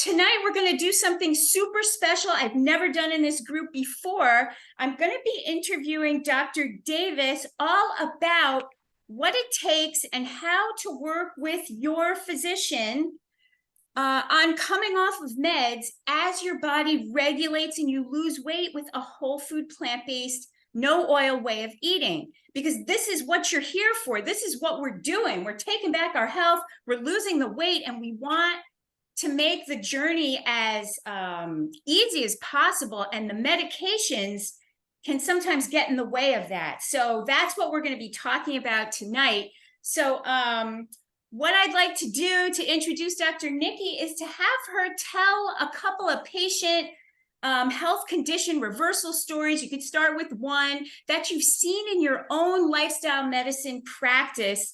tonight we're going to do something super special I've never done in this group before. I'm going to be interviewing Dr. Davis all about what it takes and how to work with your physician on coming off of meds as your body regulates and you lose weight with a whole food, plant-based, no oil way of eating. Because this is what you're here for. This is what we're doing. We're taking back our health. We're losing the weight, and we want to make the journey as easy as possible. And the medications can sometimes get in the way of that. So that's what we're going to be talking about tonight. So what I'd like to do to introduce Dr. Niki is to have her tell a couple of patient health condition reversal stories. You could start with one that you've seen in your own lifestyle medicine practice,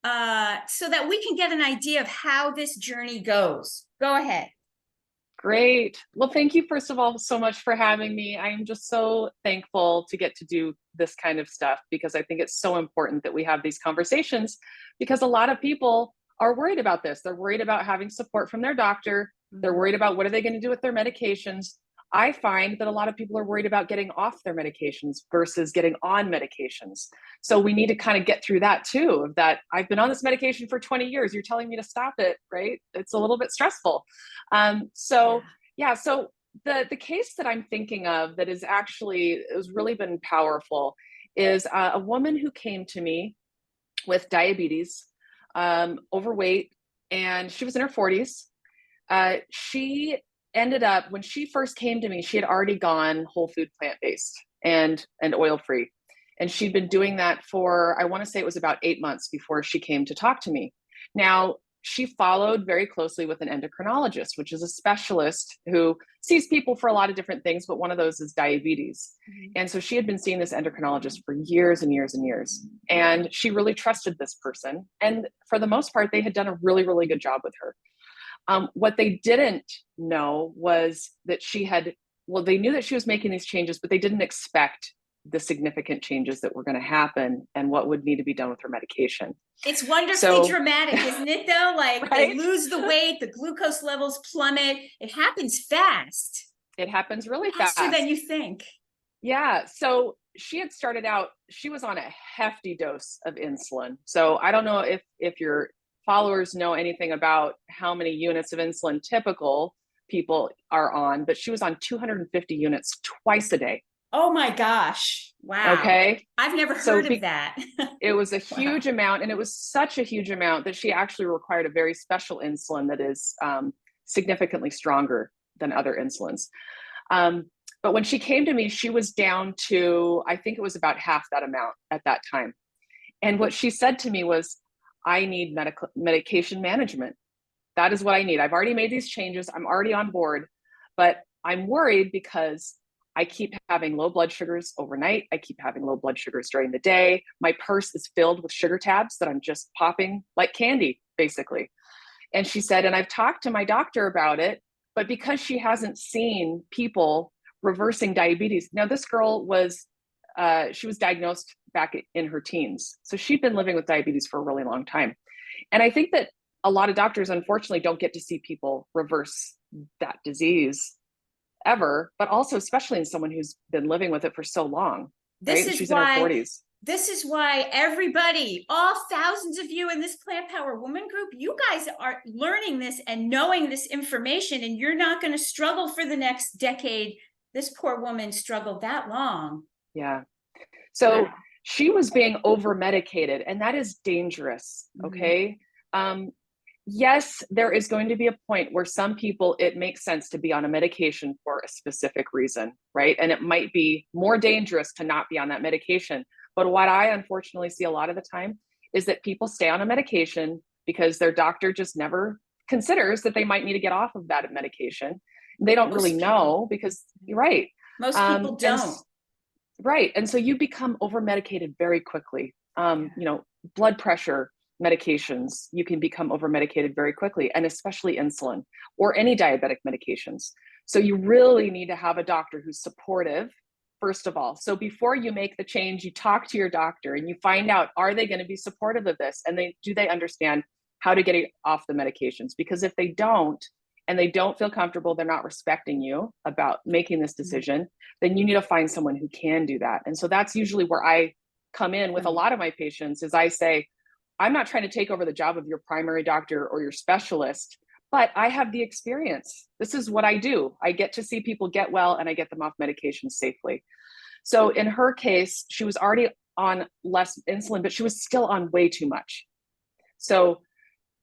so that we can get an idea of how this journey goes. Go ahead. Great. Well, thank you, first of all, so much for having me. I am just so thankful to get to do this kind of stuff, because I think it's so important that we have these conversations, because a lot of people are worried about this. They're worried about having support from their doctor. They're worried about what are they going to do with their medications. I find that a lot of people are worried about getting off their medications versus getting on medications. So we need to kind of get through that too, of that I've been on this medication for 20 years. You're telling me to stop it, right? It's a little bit stressful. So the case that I'm thinking of that is actually, has really been powerful is a woman who came to me with diabetes, overweight, and she was in her 40s. She ended up, when she first came to me, she had already gone whole food, plant-based and oil-free. And she'd been doing that for, I want to say it was about 8 months before she came to talk to me. Now, she followed very closely with an endocrinologist, which is a specialist who sees people for a lot of different things, but one of those is diabetes. And so she had been seeing this endocrinologist for years and years and years. And she really trusted this person. And for the most part, they had done a really, really good job with her. What they didn't know was that they knew that she was making these changes, but they didn't expect the significant changes that were going to happen and what would need to be done with her medication. It's wonderfully dramatic, isn't it, though? Like, right? They lose the weight, the glucose levels plummet. It happens fast. It happens really faster fast. than you think. Yeah. So she had started out, she was on a hefty dose of insulin. So I don't know if your followers know anything about how many units of insulin typical people are on, but she was on 250 units twice a day. Oh my gosh. Wow. Okay. I've never heard of that. It was a huge amount, and it was such a huge amount that she actually required a very special insulin that is significantly stronger than other insulins. But when she came to me, she was down to, I think it was about half that amount at that time. And what she said to me was, I need medication management. That is what I need. I've already made these changes. I'm already on board, but I'm worried because I keep having low blood sugars overnight. I keep having low blood sugars during the day. My purse is filled with sugar tabs that I'm just popping like candy, basically. And she said, and I've talked to my doctor about it, but because she hasn't seen people reversing diabetes. Now, this girl was, she was diagnosed back in her teens. So she'd been living with diabetes for a really long time. And I think that a lot of doctors, unfortunately, don't get to see people reverse that disease ever, but also especially in someone who's been living with it for so long. This right? is She's why, in her 40s. This is why everybody, all thousands of you in this Plant Power Woman group, you guys are learning this and knowing this information, and you're not going to struggle for the next decade. This poor woman struggled that long. Yeah. So she was being over medicated, and that is dangerous. Okay. Yes, there is going to be a point where some people, it makes sense to be on a medication for a specific reason, right? And it might be more dangerous to not be on that medication. But what I unfortunately see a lot of the time is that people stay on a medication because their doctor just never considers that they might need to get off of that medication. They don't really know, because you're right. Most people don't. Right. And so you become over medicated very quickly. Blood pressure medications, you can become over medicated very quickly, and especially insulin or any diabetic medications. So you really need to have a doctor who's supportive, first of all. So before you make the change, you talk to your doctor and you find out, are they going to be supportive of this? And do they understand how to get it off the medications? Because if they don't, and they don't feel comfortable, they're not respecting you about making this decision, then you need to find someone who can do that. And so that's usually where I come in with a lot of my patients. Is I say, I'm not trying to take over the job of your primary doctor or your specialist, but I have the experience. This is what I do. I get to see people get well and I get them off medication safely. So in her case, she was already on less insulin, but she was still on way too much. So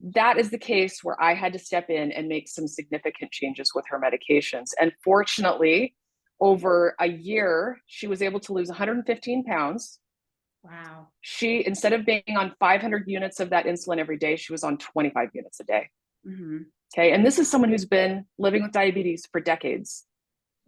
that is the case where I had to step in and make some significant changes with her medications. And fortunately, over a year, she was able to lose 115 pounds. Wow. She, instead of being on 500 units of that insulin every day, she was on 25 units a day. Mm-hmm. Okay. And this is someone who's been living with diabetes for decades.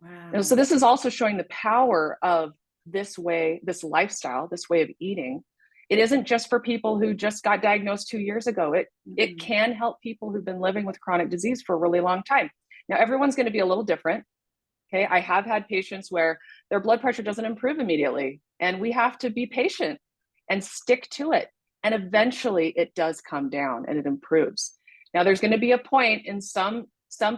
Wow. And so this is also showing the power of this way, this lifestyle, this way of eating. It isn't just for people who just got diagnosed 2 years ago. It can help people who've been living with chronic disease for a really long time. Now, everyone's going to be a little different. Okay. I have had patients where their blood pressure doesn't improve immediately, and we have to be patient and stick to it. And eventually it does come down and it improves. Now, there's going to be a point in some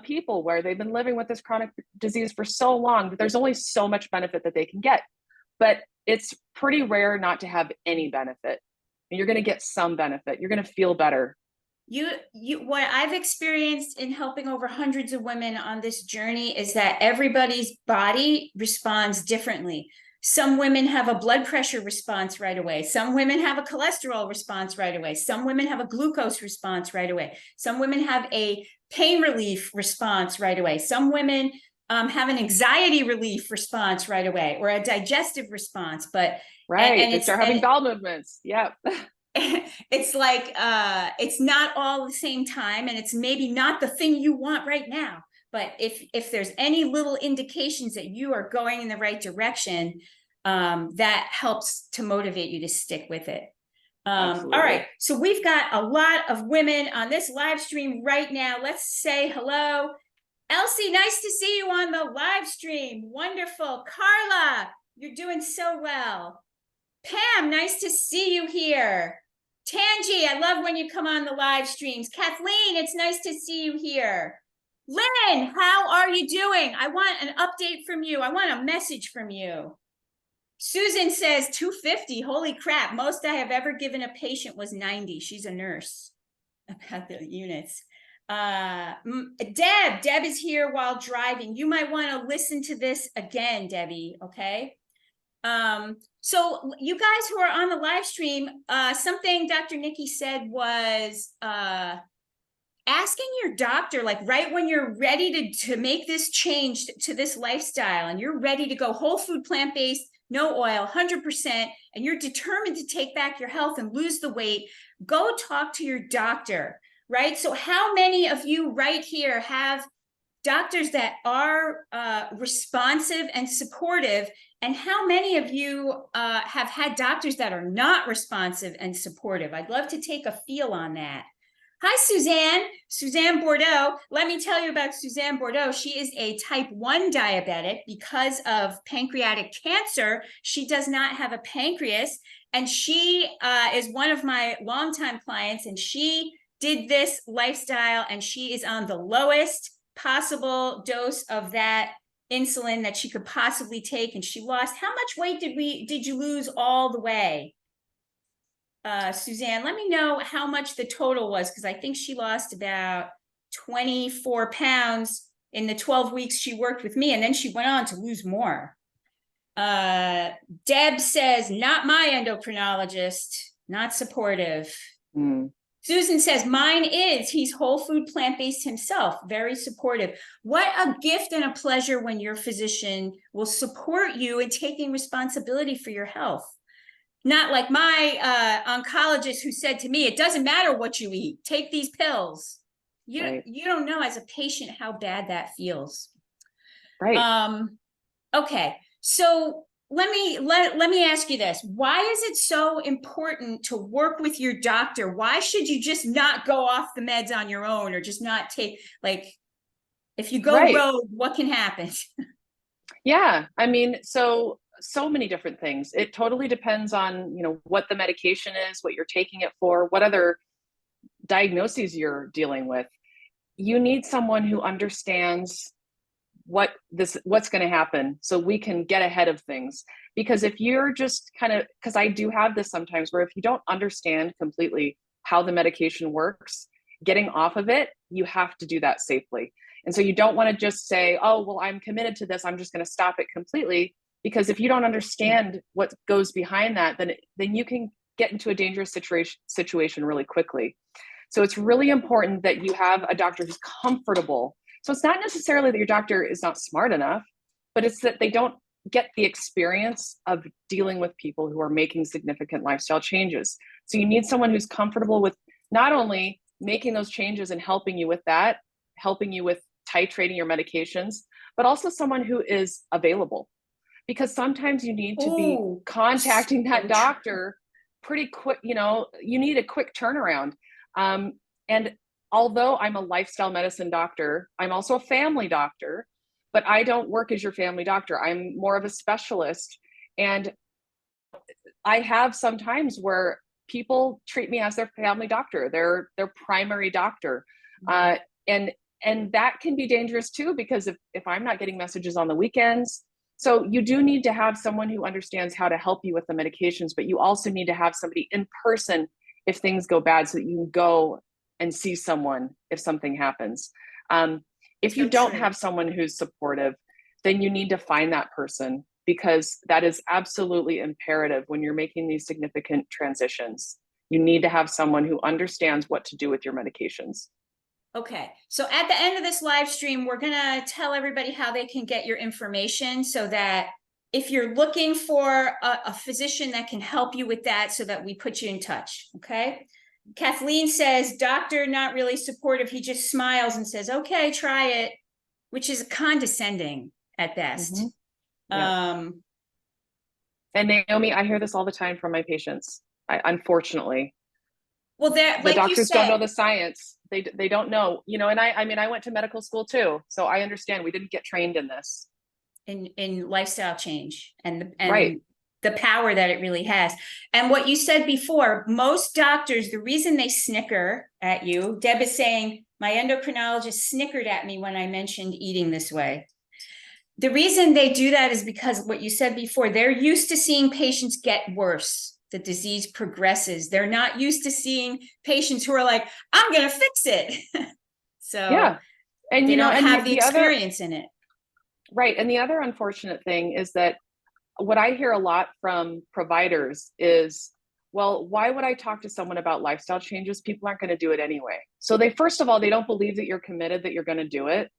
people where they've been living with this chronic disease for so long that there's only so much benefit that they can get. But it's pretty rare not to have any benefit. And you're going to get some benefit. You're going to feel better. What I've experienced in helping over hundreds of women on this journey is that everybody's body responds differently. Some women have a blood pressure response right away. Some women have a cholesterol response right away. Some women have a glucose response right away. Some women have a pain relief response right away. Some women have an anxiety relief response right away, or a digestive response. But right, they start having bowel movements. Yep. It's like it's not all the same time, and it's maybe not the thing you want right now. But if there's any little indications that you are going in the right direction, that helps to motivate you to stick with it. All right, so we've got a lot of women on this live stream right now. Let's say hello. Elsie, nice to see you on the live stream. Wonderful. Carla, you're doing so well. Pam, nice to see you here. Tangi, I love when you come on the live streams. Kathleen, it's nice to see you here. Lynn, how are you doing? I want an update from you. I want a message from you. Susan says 250. Holy crap. Most I have ever given a patient was 90. She's a nurse. About the units. Deb is here while driving. You might want to listen to this again, Debbie, okay? So you guys who are on the live stream, something Dr. Niki said was asking your doctor, like right when you're ready to make this change to this lifestyle and you're ready to go whole food, plant-based, no oil, 100%, and you're determined to take back your health and lose the weight, go talk to your doctor, right? So how many of you right here have doctors that are responsive and supportive, and how many of you have had doctors that are not responsive and supportive? I'd love to take a feel on that. Hi, Suzanne Bordeaux. Let me tell you about Suzanne Bordeaux. She is a type 1 diabetic. Because of pancreatic cancer, she does not have a pancreas, and she is one of my longtime clients, and she did this lifestyle, and she is on the lowest possible dose of that insulin that she could possibly take, and she lost, how much weight did you lose all the way? Suzanne, let me know how much the total was, because I think she lost about 24 pounds in the 12 weeks she worked with me, and then she went on to lose more. Deb says, not my endocrinologist, not supportive. Susan says, mine is, he's whole food, plant-based himself, very supportive. What a gift and a pleasure when your physician will support you in taking responsibility for your health. Not like my oncologist who said to me, it doesn't matter what you eat, take these pills. You don't know as a patient how bad that feels. Right. Okay, so let me ask you this. Why is it so important to work with your doctor? Why should you just not go off the meds on your own, or just not take, like, if you go rogue, what can happen? Yeah, I mean, so many different things. It totally depends on, what the medication is, what you're taking it for, what other diagnoses you're dealing with. you need someone who understands what's going to happen so we can get ahead of things. Because if you're just kind of, because I do have this sometimes where if you don't understand completely how the medication works, getting off of it, you have to do that safely. And so you don't want to just say, oh, well, I'm committed to this, I'm just going to stop it completely. Because if you don't understand what goes behind that, then you can get into a dangerous situation really quickly. So it's really important that you have a doctor who's comfortable. So it's not necessarily that your doctor is not smart enough, but it's that they don't get the experience of dealing with people who are making significant lifestyle changes. So you need someone who's comfortable with not only making those changes and helping you with that, helping you with titrating your medications, but also someone who is available. Because sometimes you need to be Ooh, contacting that so doctor pretty quick. You need a quick turnaround. And although I'm a lifestyle medicine doctor, I'm also a family doctor, but I don't work as your family doctor. I'm more of a specialist. And I have some times where people treat me as their family doctor, their primary doctor. true. And that can be dangerous too, because if I'm not getting messages on the weekends, so you do need to have someone who understands how to help you with the medications, but you also need to have somebody in person if things go bad so that you can go and see someone if something happens. If you So don't true. have someone who's supportive, then you need to find that person, because that is absolutely imperative when you're making these significant transitions. You need to have someone who understands what to do with your medications. Okay, so at the end of this live stream, we're gonna tell everybody how they can get your information so that if you're looking for a physician that can help you with that, so that we put you in touch, okay? Kathleen says, doctor not really supportive. He just smiles and says, okay, try it, which is condescending at best. Mm-hmm. Yeah. And Naomi, I hear this all the time from my patients. Unfortunately, Well, there, the like you doctors don't said, know the science. They don't know, and I mean, I went to medical school too, so I understand we didn't get trained in this. in lifestyle change and Right. the power that it really has. And what you said before, most doctors, the reason they snicker at you, Deb is saying, my endocrinologist snickered at me when I mentioned eating this way. The reason they do that is because what you said before, they're used to seeing patients get worse. The disease progresses. They're not used to seeing patients who are like, I'm going to fix it. So Yeah. And they don't and have the the other, experience in it. right, and the other unfortunate thing is that what I hear a lot from providers is, well, why would I talk to someone about lifestyle changes? People aren't going to do it anyway. So they, first of all, they don't believe that you're committed, that you're going to do it,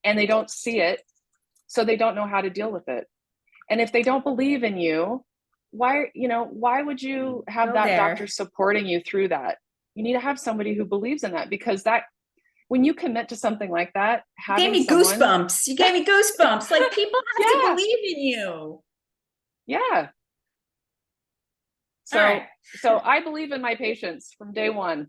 and they don't see it, so they don't know how to deal with it. And if they don't believe in you, why would you have Go that there. doctor supporting you through that? You need to have somebody who believes in that, because that, when you commit to something like that, You gave having me someone, goosebumps. You gave me goosebumps. Like, people have to yeah, believe in you. yeah. All right. So I believe in my patients from day one,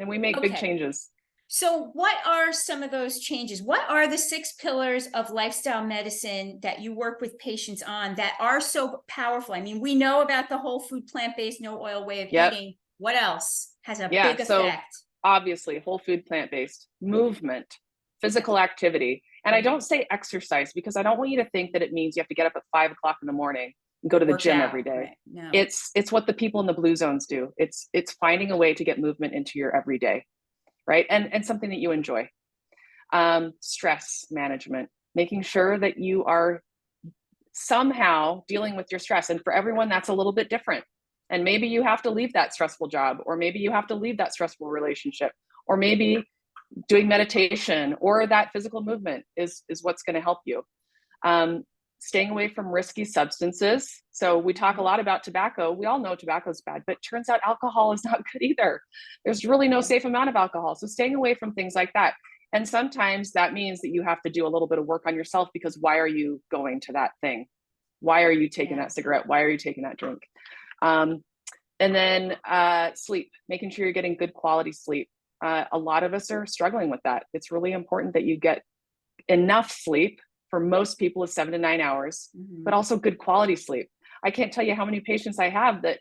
and we make big Okay. changes. So, what are some of those changes? What are the 6 pillars of lifestyle medicine that you work with patients on that are so powerful? I mean, we know about the whole food, plant-based, no oil way of Yep. eating. What else has a Yeah. big So effect? obviously, whole food, plant-based, movement, physical activity. And I don't say exercise because I don't want you to think that it means you have to get up at 5 o'clock in the morning and go to the Work gym out, every day. right? No. It's what the people in the blue zones do. It's finding a way to get movement into your everyday, right? And something that you enjoy. Stress management, making sure that you are somehow dealing with your stress. And for everyone, that's a little bit different. And maybe you have to leave that stressful job, or maybe you have to leave that stressful relationship, or maybe doing meditation or that physical movement is what's going to help you. Staying away from risky substances. So we talk a lot about tobacco. We all know tobacco is bad, but it turns out alcohol is not good either. There's really no safe amount of alcohol. So staying away from things like that. And sometimes that means that you have to do a little bit of work on yourself, because why are you going to that thing? Why are you taking that cigarette? Why are you taking that drink? And then sleep, making sure you're getting good quality sleep. A lot of us are struggling with that. It's really important that you get enough sleep. For most people, is 7 to 9 hours, but also good quality sleep. I can't tell you how many patients I have that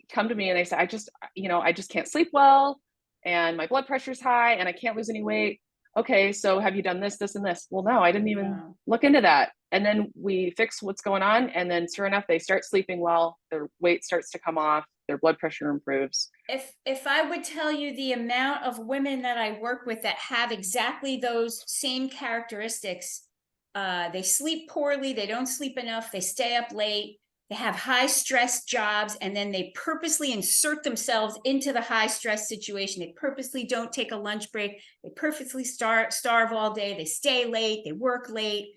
come to me and they say, I just can't sleep well. and my blood pressure's high and I can't lose any weight. Okay, so have you done this, this, and this? Well, no, I didn't even No. look into that. And then we fix what's going on. And then sure enough, they start sleeping well, their weight starts to come off, their blood pressure improves. If I would tell you the amount of women that I work with that have exactly those same characteristics, they sleep poorly, they don't sleep enough, they stay up late, they have high stress jobs, and then they purposely insert themselves into the high stress situation. They purposely don't take a lunch break. They purposely starve all day. They stay late. They work late.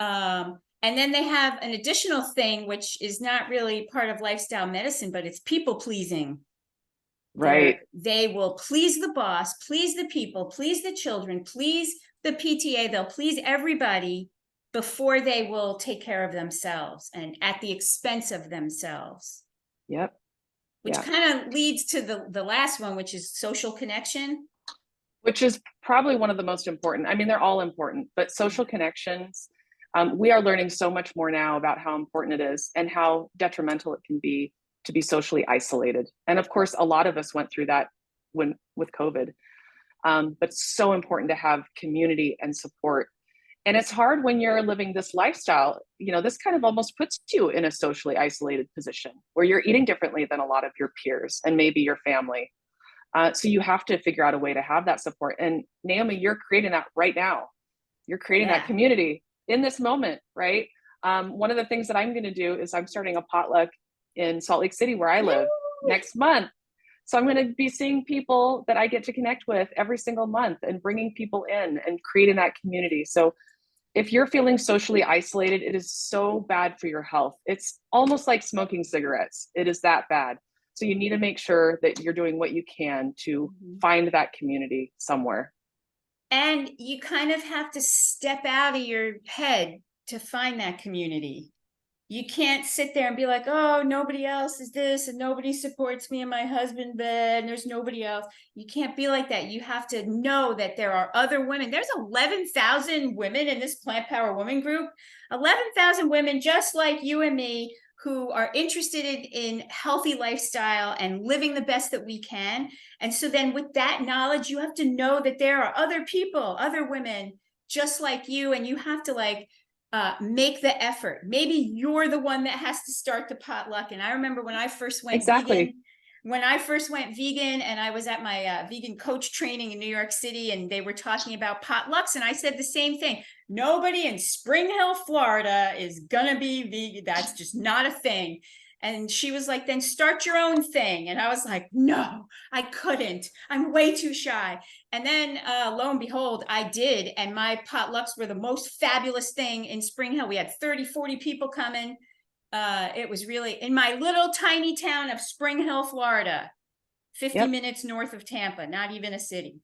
And then they have an additional thing, which is not really part of lifestyle medicine, but it's people pleasing. Right. They will please the boss, please the people, please the children, please the PTA. They'll please everybody before they will take care of themselves and at the expense of themselves. Yep. Which kind of leads to the last one, which is social connection. Which is probably one of the most important. I mean, they're all important, but social connections, we are learning so much more now about how important it is and how detrimental it can be to be socially isolated. And of course, a lot of us went through that with COVID. But it's so important to have community and support. And it's hard when you're living this lifestyle. You know, this kind of almost puts you in a socially isolated position where you're eating differently than a lot of your peers and maybe your family. So you have to figure out a way to have that support. And Naomi, you're creating that right now. You're creating that community in this moment, right? One of the things that I'm going to do is I'm starting a potluck in Salt Lake City, where I live, next month. So I'm going to be seeing people that I get to connect with every single month and bringing people in and creating that community. So if you're feeling socially isolated, it is so bad for your health. It's almost like smoking cigarettes. It is that bad. So you need to make sure that you're doing what you can to find that community somewhere. And you kind of have to step out of your head to find that community. You can't sit there and be like, oh, nobody else is this and nobody supports me and my husband bed and there's nobody else. You can't be like that. You have to know that there are other women. There's 11,000 women in this Plant Power Women group, 11,000 women just like you and me who are interested in healthy lifestyle and living the best that we can. And so then with that knowledge, you have to know that there are other people, other women just like you, and you have to make the effort. Maybe you're the one that has to start the potluck. And I remember when I first went vegan, and I was at my vegan coach training in New York City, and they were talking about potlucks. And I said the same thing. Nobody in Spring Hill, Florida is gonna be vegan. That's just not a thing. And she was like, then start your own thing. And I was like, no, I couldn't. I'm way too shy. And then lo and behold, I did. And my potlucks were the most fabulous thing in Spring Hill. We had 30, 40 people coming. It was really in my little tiny town of Spring Hill, Florida, 50 minutes north of Tampa, not even a city.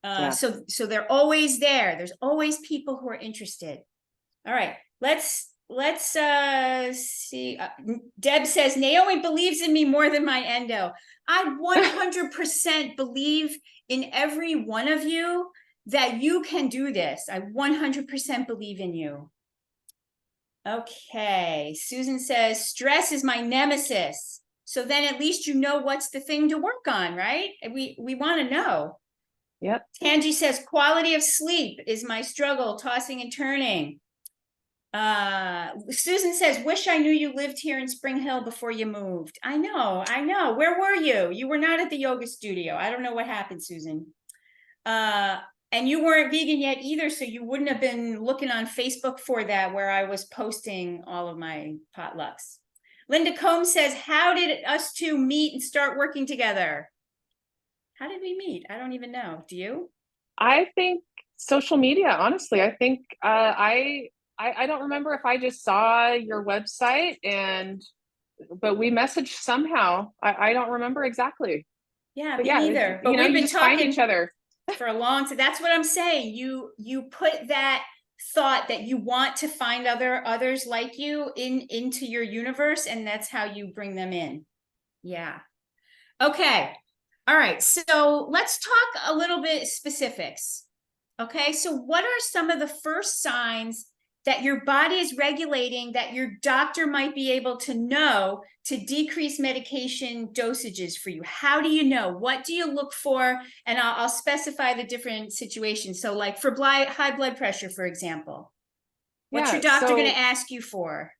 So they're always there. There's always people who are interested. All right, let's see. Deb says, Naomi believes in me more than my endo. I 100% believe in every one of you that you can do this. I 100% believe in you. Okay, Susan says, stress is my nemesis. So then at least you know what's the thing to work on, right? We want to know. Yep. Tangi says, quality of sleep is my struggle, tossing and turning. Susan says, wish I knew you lived here in Spring Hill before you moved. I know. Where were you? You were not at the yoga studio. I don't know what happened, Susan. And you weren't vegan yet either, so you wouldn't have been looking on Facebook for that, where I was posting all of my potlucks. Linda Combs says, how did us two meet and start working together? How did we meet? I don't even know. Do you? I think social media, honestly. I think I don't remember if I just saw your website but we messaged somehow. I don't remember exactly. Yeah, But me neither. But you know, we've you been just find talking each other for a long time. That's what I'm saying. You put that thought that you want to find others like you into your universe, and that's how you bring them in. Yeah. Okay. All right. So let's talk a little bit specifics. Okay. So what are some of the first signs that your body is regulating that your doctor might be able to know to decrease medication dosages for you? How do you know? What do you look for? And I'll specify the different situations. So like for high blood pressure, for example, what's your Yeah. doctor going to So, ask you for?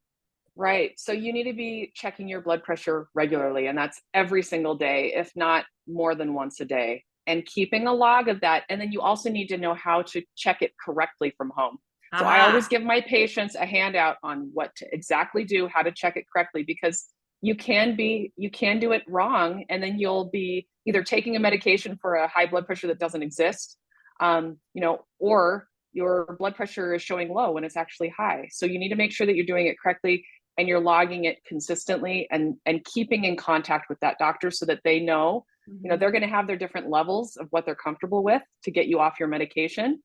right. So you need to be checking your blood pressure regularly, and that's every single day, if not more than once a day, and keeping a log of that. And then you also need to know how to check it correctly from home. So I always Aha. give my patients a handout on what to exactly do, how to check it correctly, because you can do it wrong, and then you'll be either taking a medication for a high blood pressure that doesn't exist, or your blood pressure is showing low when it's actually high. So you need to make sure that you're doing it correctly and you're logging it consistently, and keeping in contact with that doctor so that they know, they're going to have their different levels of what they're comfortable with to get you off your medication.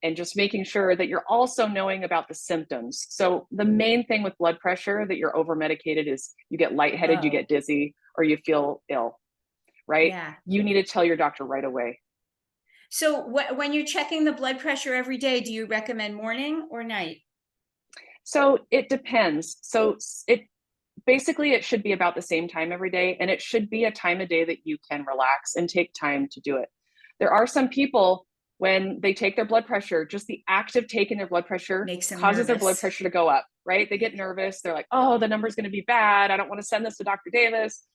And just making sure that you're also knowing about the symptoms. So the main thing with blood pressure that you're over medicated is you get lightheaded, you Oh, get dizzy, or you feel ill, right? yeah. You need to tell your doctor right away. So when you're checking the blood pressure every day, do you recommend morning or night? So it depends. So it basically it should be about the same time every day, and it should be a time of day that you can relax and take time to do it. There are some people, when they take their blood pressure, just the act of taking their blood pressure Makes them causes their blood nervous. pressure to go up, right? They get nervous. They're like, oh, the number's going to be bad. I don't want to send this to Dr. Davis.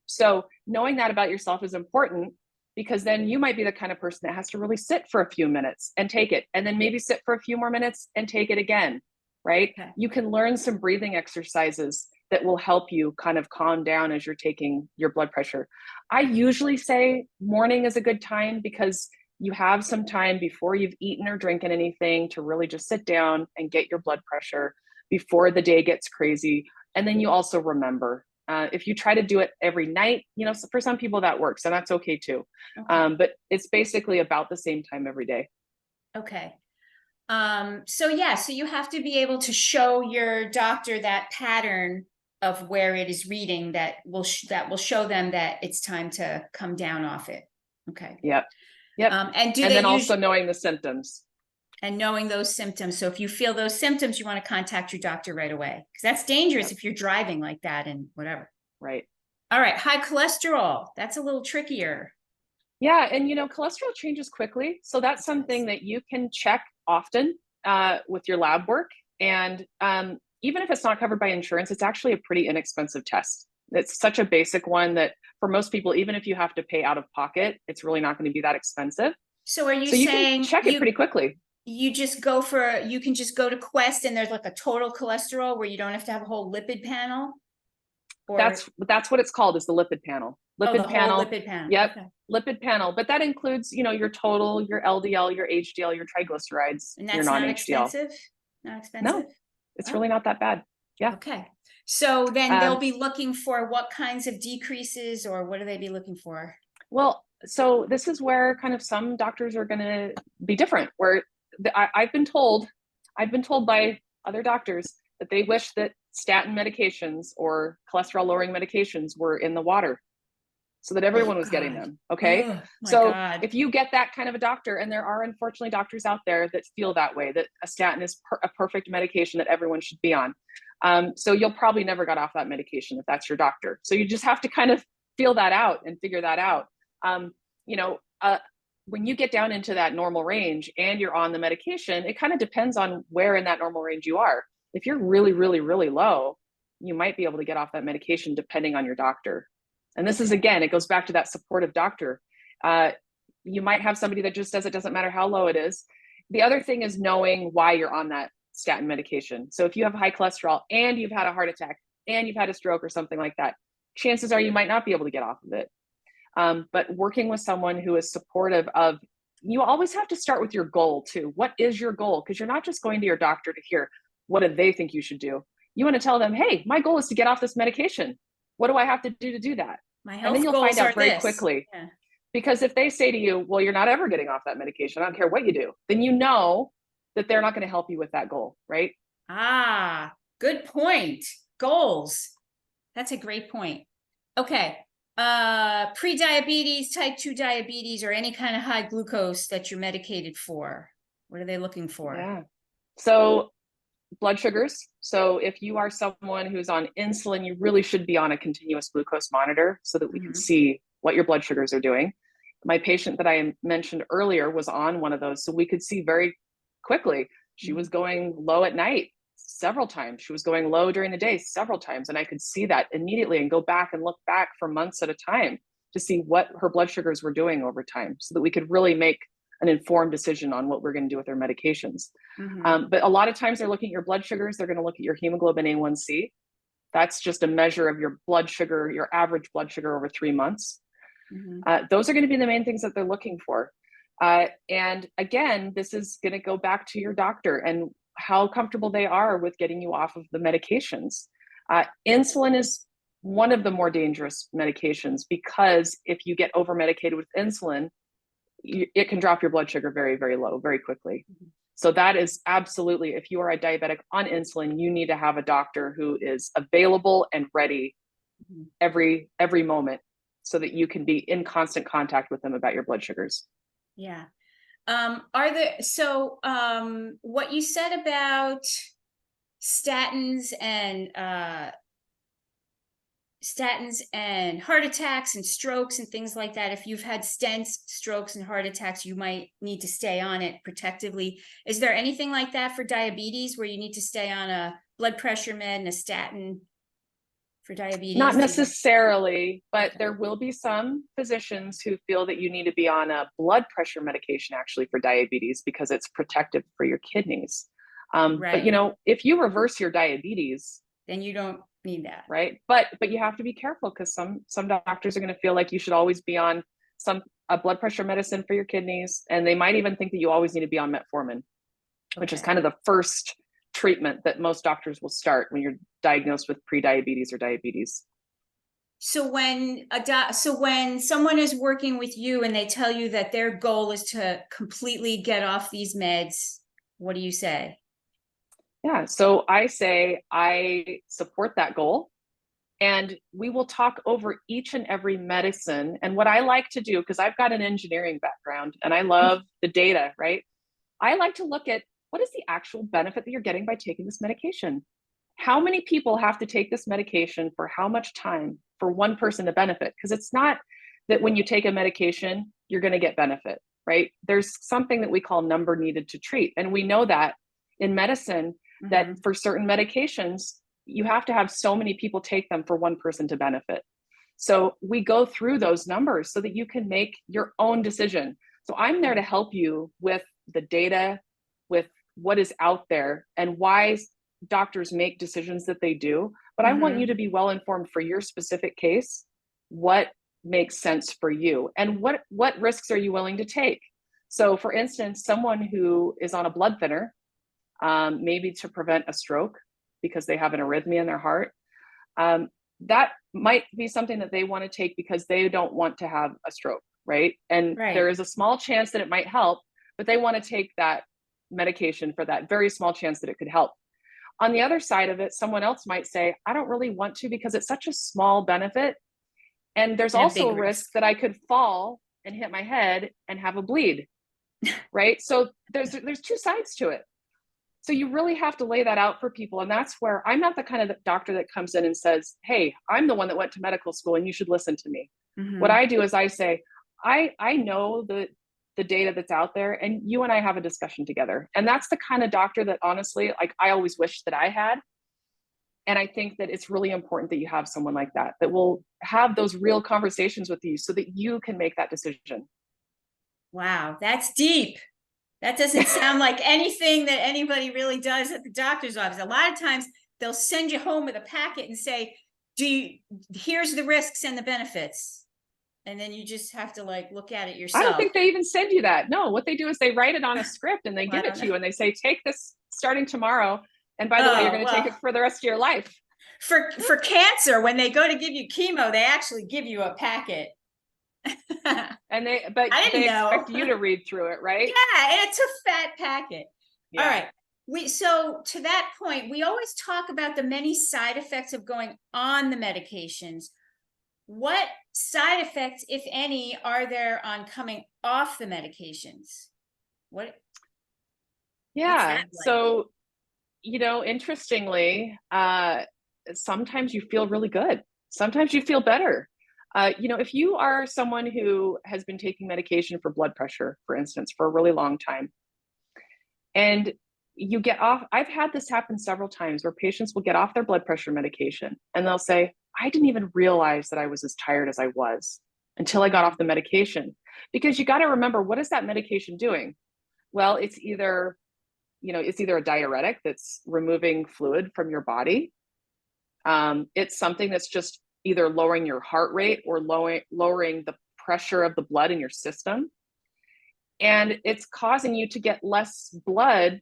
So knowing that about yourself is important, because then you might be the kind of person that has to really sit for a few minutes and take it, and then maybe sit for a few more minutes and take it again, right? Okay. You can learn some breathing exercises that will help you kind of calm down as you're taking your blood pressure. I usually say morning is a good time, because you have some time before you've eaten or drinking anything to really just sit down and get your blood pressure before the day gets crazy. And then you also remember. If you try to do it every night, for some people that works, and that's okay too. Okay. But it's basically about the same time every day. Okay. So yeah, so you have to be able to show your doctor that pattern of where it is reading that will show them that it's time to come down off it. Okay. Yep. Yep. And do And they then use also knowing the symptoms. and knowing those symptoms? So if you feel those symptoms, you want to contact your doctor right away, because that's dangerous Yep. if you're driving like that and whatever. Right. All right, high cholesterol. That's a little trickier. Yeah, and cholesterol changes quickly, so that's something that you can check often with your lab work. And even if it's not covered by insurance, it's actually a pretty inexpensive test. It's such a basic one that for most people, even if you have to pay out of pocket, it's really not going to be that expensive. So are you So you can saying check it pretty quickly. you can just go to Quest and there's like a total cholesterol where you don't have to have a whole lipid panel? Or That's what it's called, is the lipid panel. oh, the Lipid whole panel. lipid panel. Yep. Okay. Lipid panel, but that includes, your total, your LDL, your HDL, your triglycerides, And your that's not non-HDL. expensive? Not expensive? No, it's Oh, really not that bad. Yeah. okay. So then they'll Um, be looking for what kinds of decreases, or what do they be looking for? well, so this is where kind of some doctors are going to be different. Where I've been told by other doctors that they wish that statin medications or cholesterol lowering medications were in the water, so that Oh everyone was getting God. them. Okay. Oh my So God. if you get that kind of a doctor, and there are unfortunately doctors out there that feel that way, that a statin is a perfect medication that everyone should be on. So you'll probably never got off that medication if that's your doctor. So you just have to kind of feel that out and figure that out. Um, you know, uh, when you get down into that normal range and you're on the medication, it kind of depends on where in that normal range you are. If you're really, really, really low, you might be able to get off that medication depending on your doctor. And this is, Okay. again, it goes back to that supportive doctor. Uh, you might have somebody that just says it doesn't matter how low it is. The other thing is knowing why you're on that statin medication. So if you have high cholesterol and you've had a heart attack and you've had a stroke or something like that, chances are you might not be able to get off of it. But working with someone who is supportive of, you always have to start with your goal too. What is your goal? Because you're not just going to your doctor to hear what do they think you should do. You want to tell them, hey, my goal is to get off this medication. What do I have to do that? My And then health you'll find goals are out very this. quickly. Yeah. Because if they say to you, well, you're not ever getting off that medication, I don't care what you do, then you know that they're not going to help you with that goal, right? Ah, good point. Goals. That's a great point. Okay. Pre-diabetes, type 2 diabetes, or any kind of high glucose that you're medicated for. What are they looking for? Yeah. So blood sugars. So if you are someone who's on insulin, you really should be on a continuous glucose monitor so that we can see what your blood sugars are doing. My patient that I mentioned earlier was on one of those, so we could see very quickly she was going low at night several times. She was going low during the day several times, and I could see that immediately and go back and look back for months at a time to see what her blood sugars were doing over time so that we could really make an informed decision on what we're going to do with our medications. But a lot of times they're looking at your blood sugars, they're going to look at your hemoglobin A1C. That's just a measure of your blood sugar, your average blood sugar over 3 months. Those are going to be the main things that they're looking for. And again, this is going to go back to your doctor and how comfortable they are with getting you off of the medications. Insulin is one of the more dangerous medications because if you get over medicated with insulin, it can drop your blood sugar very, very low, very quickly. So that is absolutely, if you are a diabetic on insulin, you need to have a doctor who is available and ready every moment so that you can be in constant contact with them about your blood sugars. Yeah. What you said about statins and heart attacks and strokes and things like that. If you've had stents, strokes, and heart attacks, you might need to stay on it protectively. Is there anything like that for diabetes where you need to stay on a blood pressure med and a statin for diabetes? Not necessarily, but there will be some physicians who feel that you need to be on a blood pressure medication actually for diabetes because it's protective for your kidneys. But if you reverse your diabetes, then you don't need that, right? But you have to be careful because some doctors are going to feel like you should always be on a blood pressure medicine for your kidneys, and they might even think that you always need to be on metformin, which is kind of the first treatment that most doctors will start when you're diagnosed with prediabetes or diabetes. So when someone is working with you and they tell you that their goal is to completely get off these meds, what do you say? Yeah, so I say I support that goal, and we will talk over each and every medicine. And what I like to do, because I've got an engineering background and I love the data, right? I like to look at what is the actual benefit that you're getting by taking this medication? How many people have to take this medication for how much time for one person to benefit? Because it's not that when you take a medication, you're going to get benefit, right? There's something that we call number needed to treat. And we know that in medicine, that for certain medications, you have to have so many people take them for one person to benefit. So we go through those numbers so that you can make your own decision. So I'm there to help you with the data, with what is out there and why doctors make decisions that they do. But I want you to be well informed for your specific case, what makes sense for you and what risks are you willing to take. So for instance, someone who is on a blood thinner, maybe to prevent a stroke because they have an arrhythmia in their heart, that might be something that they want to take because they don't want to have a stroke, right? And there is a small chance that it might help, but they want to take that medication for that very small chance that it could help. On the other side of it, someone else might say, I don't really want to because it's such a small benefit. And there's also a risk that I could fall and hit my head and have a bleed, right? So there's two sides to it. So you really have to lay that out for people. And that's where I'm not the kind of doctor that comes in and says, hey, I'm the one that went to medical school and you should listen to me. What I do is I say, I know the data that's out there and you and I have a discussion together. And that's the kind of doctor that honestly, like I always wish that I had. And I think that it's really important that you have someone like that will have those real conversations with you so that you can make that decision. Wow, that's deep. That doesn't sound like anything that anybody really does at the doctor's office. A lot of times they'll send you home with a packet and say, here's the risks and the benefits. And then you just have to like look at it yourself. I don't think they even send you that. No, what they do is they write it on a script and they give it to you and they say, take this starting tomorrow. And by the way, you're going to take it for the rest of your life. For cancer, when they go to give you chemo, they actually give you a packet. And they expect you to read through it, right? Yeah, and it's a fat packet. Yeah. All right. So to that point, we always talk about the many side effects of going on the medications. What side effects, if any, are there on coming off the medications? What? What's that Yeah. like? So, interestingly, sometimes you feel really good. Sometimes you feel better. If you are someone who has been taking medication for blood pressure, for instance, for a really long time, and you get off, I've had this happen several times where patients will get off their blood pressure medication and they'll say, I didn't even realize that I was as tired as I was until I got off the medication. Because you got to remember, what is that medication doing? Well, it's either a diuretic that's removing fluid from your body. It's something that's just either lowering your heart rate or lowering the pressure of the blood in your system. And it's causing you to get less blood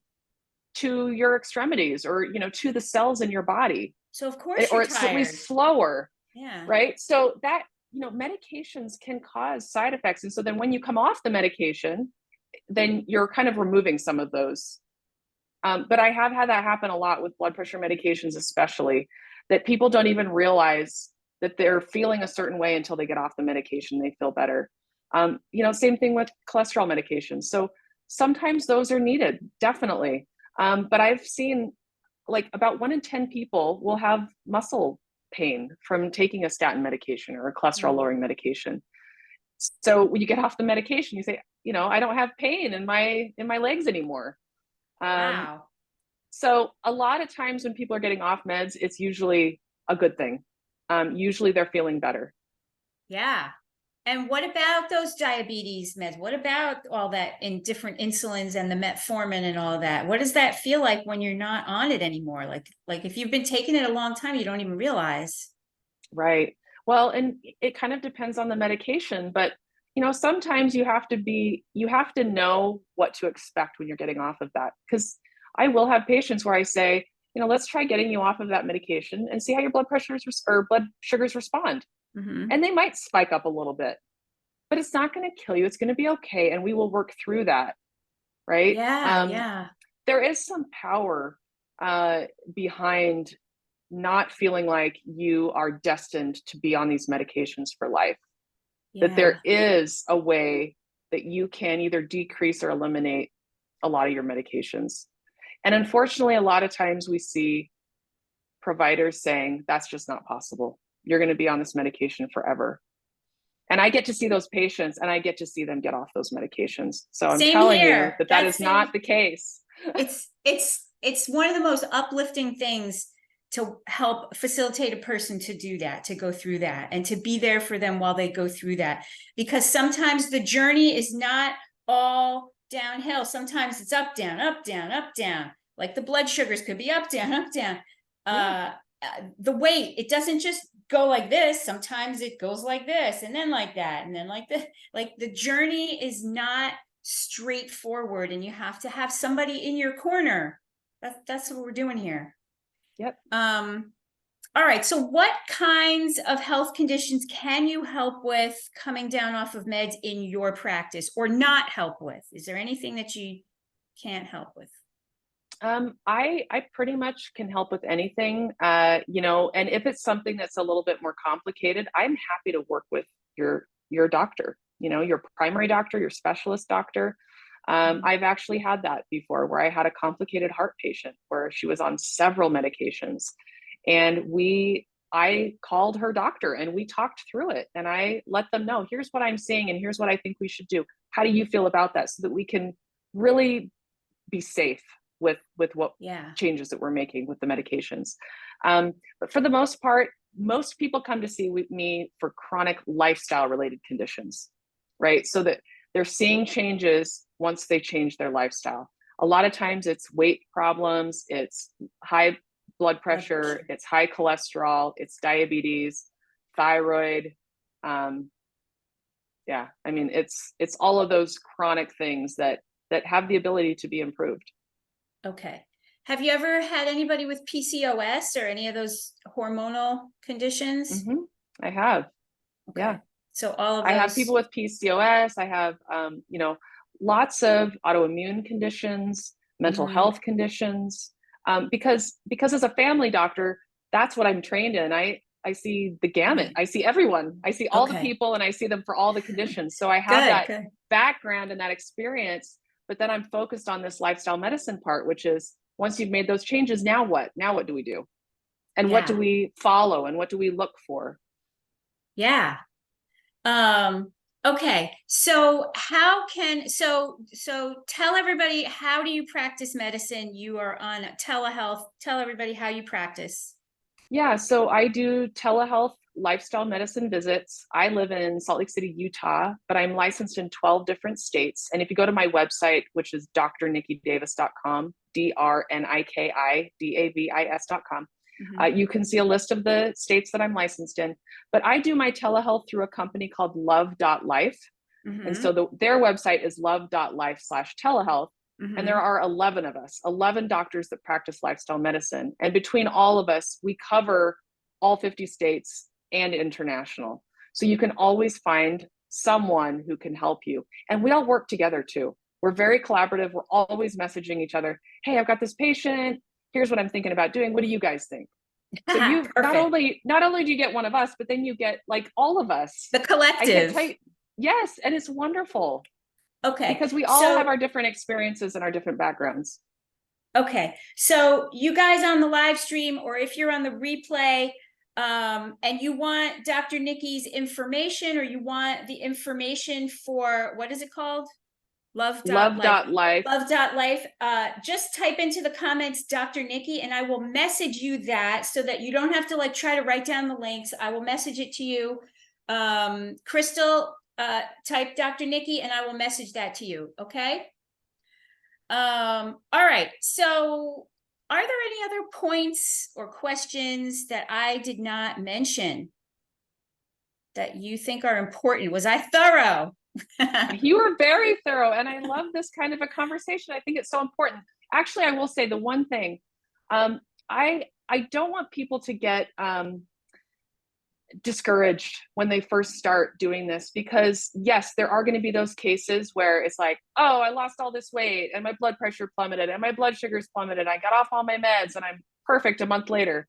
to your extremities or, to the cells in your body, So of course or you're it's at least tired. slower, Yeah. right? So that, medications can cause side effects. And so then when you come off the medication, then you're kind of removing some of those. But I have had that happen a lot with blood pressure medications, especially that people don't even realize that they're feeling a certain way until they get off the medication, they feel better. Same thing with cholesterol medications. So sometimes those are needed, definitely. But I've seen like about 1 in 10 people will have muscle pain from taking a statin medication or a cholesterol Mm. lowering medication. So when you get off the medication, you say, I don't have pain in my legs anymore. Um, Wow. so a lot of times when people are getting off meds, it's usually a good thing. Usually they're feeling better. Yeah. And what about those diabetes meds? What about all that in different insulins and the metformin and all that? What does that feel like when you're not on it anymore? Like if you've been taking it a long time, you don't even realize. Right. Well, and it kind of depends on the medication, but sometimes you have to know what to expect when you're getting off of that. Because I will have patients where I say, let's try getting you off of that medication and see how your blood pressures or blood sugars respond. Hmm. And they might spike up a little bit, but it's not going to kill you. It's going to be okay. And we will work through that. Right. Yeah, yeah, There is some power behind not feeling like you are destined to be on these medications for life, that there yeah. is a way that you can either decrease or eliminate a lot of your medications. And unfortunately, a lot of times we see providers saying that's just not possible. You're going to be on this medication forever. And I get to see those patients and I get to see them get off those medications. So I'm Same telling you here. that that That's is not the case. it's one of the most uplifting things to help facilitate a person to do that, to go through that, and to be there for them while they go through that. Because sometimes the journey is not all downhill. Sometimes it's up, down, up, down, up, down. Like the blood sugars could be up, down, up, down. Yeah. The weight, it doesn't just go like this. Sometimes it goes like this, and then like that, and then like this. Like the journey is not straightforward, and you have to have somebody in your corner. That's what we're doing here. Yep. All right, so what kinds of health conditions can you help with coming down off of meds in your practice, or not help with? Is there anything that you can't help with? I pretty much can help with anything, and if it's something that's a little bit more complicated, I'm happy to work with your doctor, your primary doctor, your specialist doctor. I've actually had that before where I had a complicated heart patient where she was on several medications, and I called her doctor and we talked through it, and I let them know, here's what I'm seeing and here's what I think we should do. How do you feel about that? So that we can really be safe with what Yeah. changes that we're making with the medications. But for the most part, most people come to see with me for chronic lifestyle related conditions, right? So that they're seeing changes once they change their lifestyle. A lot of times it's weight problems, it's high blood Blood pressure, pressure. it's high cholesterol, it's diabetes, thyroid. Um, yeah, I mean, it's all of those chronic things that have the ability to be improved. Okay. Have you ever had anybody with PCOS or any of those hormonal conditions? Hmm. I have, yeah. Okay. So all of I have people those. with PCOS. I have, lots of autoimmune conditions, mental Mhm. health conditions. Because as a family doctor, that's what I'm trained in. I see the gamut. Right. I see everyone. I see all the Okay. people, and I see them for all the conditions. So I have Good, that good. background and that experience But then I'm focused on this lifestyle medicine part, which is once you've made those changes, now what? Now what do we do? And what do Yeah. we follow? And what do we look for? Yeah. Okay. So so tell everybody, how do you practice medicine? You are on telehealth. Tell everybody how you practice. Yeah, so I do telehealth lifestyle medicine visits. I live in Salt Lake City, Utah, but I'm licensed in 12 different states. And if you go to my website, which is drnikidavis.com, DRNIKIDAVIS.com, Mhm. you can see a list of the states that I'm licensed in. But I do my telehealth through a company called love.life. And so Mhm. their website is love.life/telehealth. And there Mhm. are 11 of us, 11 doctors that practice lifestyle medicine. And between all of us, we cover all 50 states and international. So you can always find someone who can help you. And we all work together too. We're very collaborative. We're always messaging each other. Hey, I've got this patient. Here's what I'm thinking about doing. What do you guys think? So you Perfect. not only do you get one of us, but then you get like all of us. The I get collective. tight. Yes, and it's wonderful Okay. because we all have So our different experiences and our different backgrounds. Okay, so you guys on the live stream, or if you're on the replay, and you want Dr. Niki's information, or you want the information for, what is it called? Love.life. Love.life. Love.life. Just type into the comments Dr. Niki, and I will message you that so that you don't have to like try to write down the links. I will message it to you. Crystal, type Dr. Niki, and I will message that to you. Okay. All right. So are there any other points or questions that I did not mention that you think are important? Was I thorough? You were very thorough, and I love this kind of a conversation. I think it's so important. Actually, I will say the one thing, um, I don't want people to get discouraged when they first start doing this, because yes, there are going to be those cases where it's like, oh, I lost all this weight and my blood pressure plummeted and my blood sugars plummeted. I got off all my meds and I'm perfect a month later.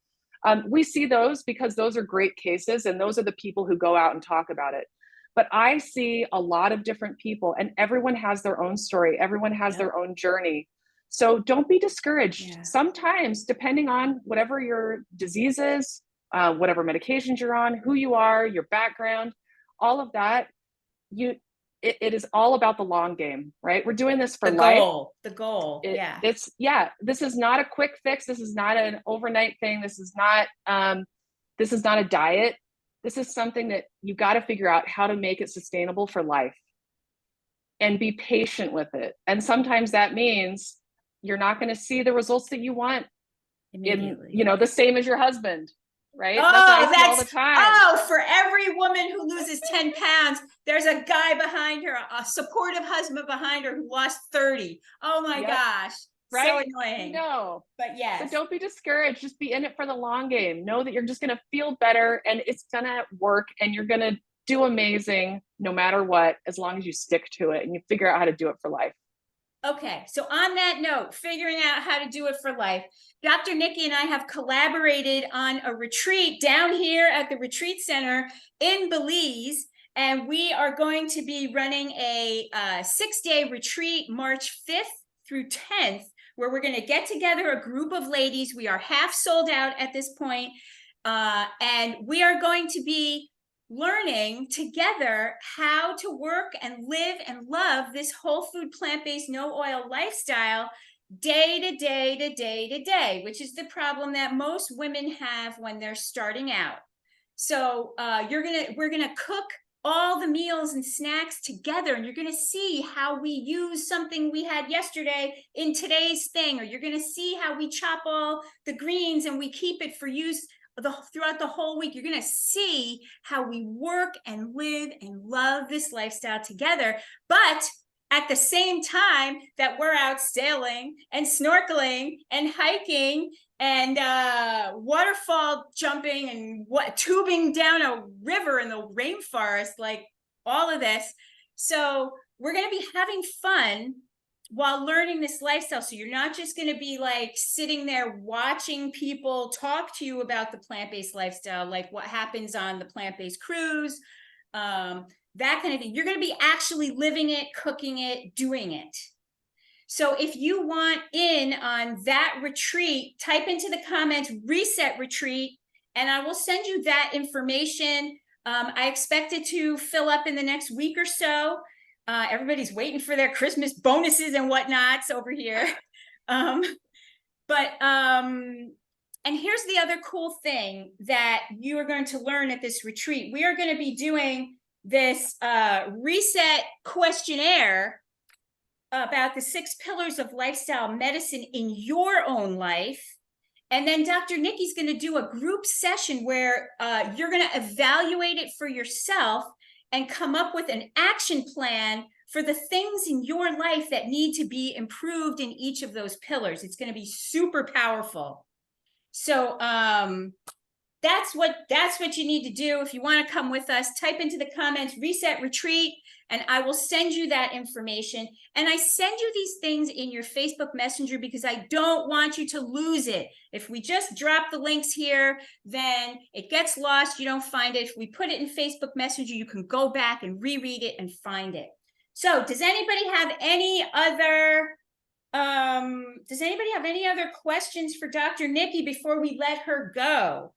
We see those because those are great cases and those are the people who go out and talk about it. But I see a lot of different people and everyone has their own story. Everyone has Yep. their own journey. So don't be discouraged. Yeah. Sometimes, depending on whatever your disease is, whatever medications you're on, who you are, your background, all of that, it is all about the long game, right? We're doing this for life. The goal. Yeah. It's yeah. This is not a quick fix. This is not an overnight thing. This is not a diet. This is something that you got to figure out how to make it sustainable for life and be patient with it. And sometimes that means you're not going to see the results that you want in, Immediately. the same as your husband, right? That's what I Oh, see all the time. for every woman who loses 10 pounds, there's a guy behind her, a supportive husband behind her who lost 30. Oh my Yep. gosh. So Right? I annoying. know. But So yes. don't be discouraged. Just be in it for the long game. Know that you're just going to feel better and it's going to work and you're going to do amazing no matter what, as long as you stick to it and you figure out how to do it for life. Okay, so on that note, figuring out how to do it for life, Dr. Niki and I have collaborated on a retreat down here at the retreat center in Belize, and we are going to be running a 6-day retreat, March 5th through 10th, where we're going to get together a group of ladies. We are half sold out at this point, and we are going to be learning together how to work and live and love this whole food, plant-based, no oil lifestyle day to day to day to day, which is the problem that most women have when they're starting out. So we're gonna cook all the meals and snacks together, and you're gonna see how we use something we had yesterday in today's thing, or you're gonna see how we chop all the greens and we keep it for use throughout the whole week. You're going to see how we work and live and love this lifestyle together. But at the same time that we're out sailing and snorkeling and hiking and waterfall jumping and tubing down a river in the rainforest, like all of this. So we're going to be having fun while learning this lifestyle. So you're not just going to be like sitting there watching people talk to you about the plant-based lifestyle, like what happens on the plant-based cruise, that kind of thing. You're going to be actually living it, cooking it, doing it. So if you want in on that retreat, type into the comments reset retreat, and I will send you that information. I expect it to fill up in the next week or so. Everybody's waiting for their Christmas bonuses and whatnots over here. And here's the other cool thing that you are going to learn at this retreat. We are going to be doing this reset questionnaire about the 6 pillars of lifestyle medicine in your own life. And then Dr. Niki's going to do a group session where you're going to evaluate it for yourself and come up with an action plan for the things in your life that need to be improved in each of those pillars. It's going to be super powerful. So that's what you need to do. If you want to come with us, type into the comments reset retreat, and I will send you that information. And I send you these things in your Facebook Messenger because I don't want you to lose it. If we just drop the links here, then it gets lost. You don't find it. If we put it in Facebook Messenger, you can go back and reread it and find it. So does anybody have any other questions for Dr. Niki before we let her go?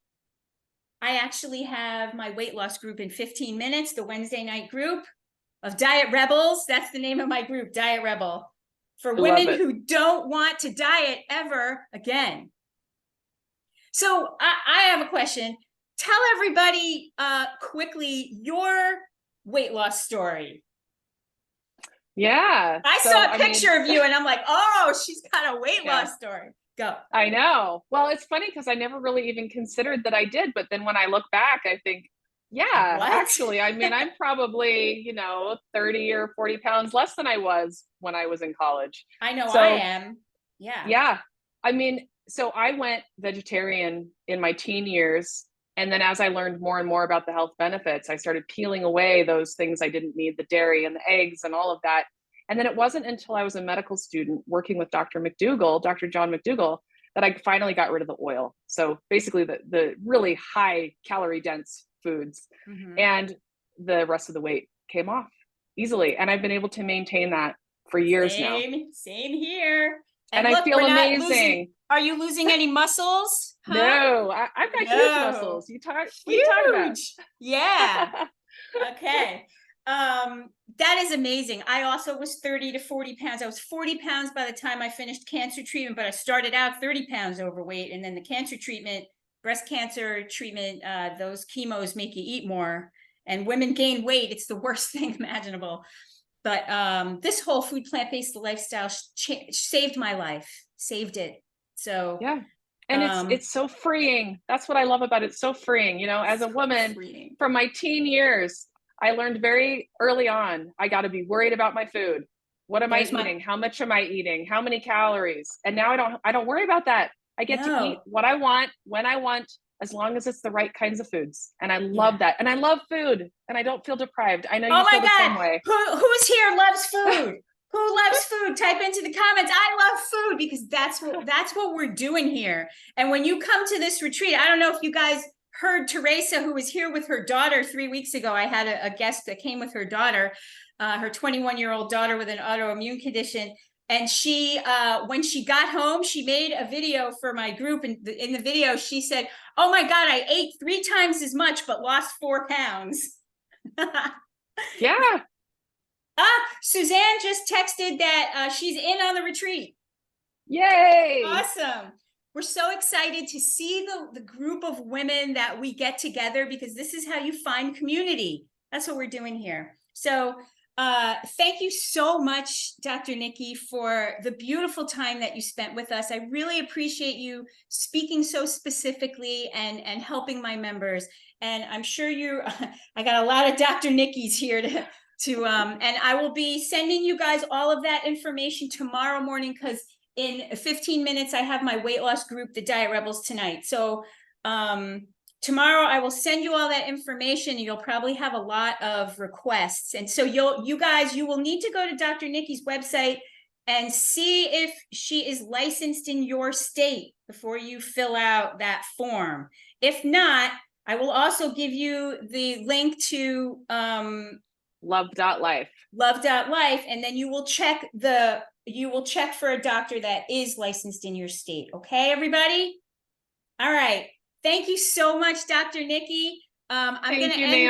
I actually have my weight loss group in 15 minutes, the Wednesday night group of Diet Rebels. That's the name of my group, Diet Rebel, for women who don't want to diet ever again. So I have a question. Tell everybody quickly your weight loss story. Yeah. I saw a picture of you and I'm like, oh, she's got a weight loss story. Go. I know. Well, it's funny because I never really even considered that I did. But then when I look back, I think, yeah, actually, I mean, I'm probably, 30 or 40 pounds less than I was when I was in college. I know I am. Yeah. Yeah. I mean, so I went vegetarian in my teen years. And then as I learned more and more about the health benefits, I started peeling away those things I didn't need, the dairy and the eggs and all of that. And then it wasn't until I was a medical student working with Dr. John McDougall, that I finally got rid of the oil. So basically the really high calorie dense foods, and the rest of the weight came off easily. And I've been able to maintain that for years now. Same here. And look, I feel amazing. Are you losing any muscles? Huh? No, I've got huge muscles. What are you talking about? Yeah. Okay. That is amazing. I also was 30 to 40 pounds. I was 40 pounds by the time I finished cancer treatment, but I started out 30 pounds overweight. And then the cancer treatment, breast cancer treatment, those chemos make you eat more, and women gain weight. It's the worst thing imaginable. But this whole food plant-based lifestyle saved my life, saved it. So yeah. And it's so freeing. That's what I love about it. It's so freeing. As a woman from my teen years, I learned very early on, I got to be worried about my food. What am I eating? How much am I eating? How many calories? And now I don't worry about that. I get to eat what I want, when I want, as long as it's the right kinds of foods. And I love that. And I love food, and I don't feel deprived. I know you feel the same way. Who's here loves food? Who loves food? Type into the comments, I love food, because that's what we're doing here. And when you come to this retreat, I don't know if you guys heard Teresa, who was here with her daughter 3 weeks ago. I had a guest that came with her daughter, her 21-year-old daughter with an autoimmune condition. And she, when she got home, she made a video for my group. And in the video, she said, oh my God, I ate 3 times as much, but lost 4 pounds. Yeah. Suzanne just texted that she's in on the retreat. Yay. Awesome. We're so excited to see the group of women that we get together, because this is how you find community. That's what we're doing here. So thank you so much, Dr. Niki, for the beautiful time that you spent with us. I really appreciate you speaking so specifically and helping my members. And I'm sure I got a lot of Dr. Nikis here and I will be sending you guys all of that information tomorrow morning, because in 15 minutes, I have my weight loss group, the Diet Rebels, tonight. So tomorrow I will send you all that information, and you'll probably have a lot of requests. And so you will need to go to Dr. Niki's website and see if she is licensed in your state before you fill out that form. If not, I will also give you the link to love.life. Love.life, and then you will check the you will check for a doctor that is licensed in your state. Okay, everybody? All right. Thank you so much, Dr. Niki. I'm going Thank to you, end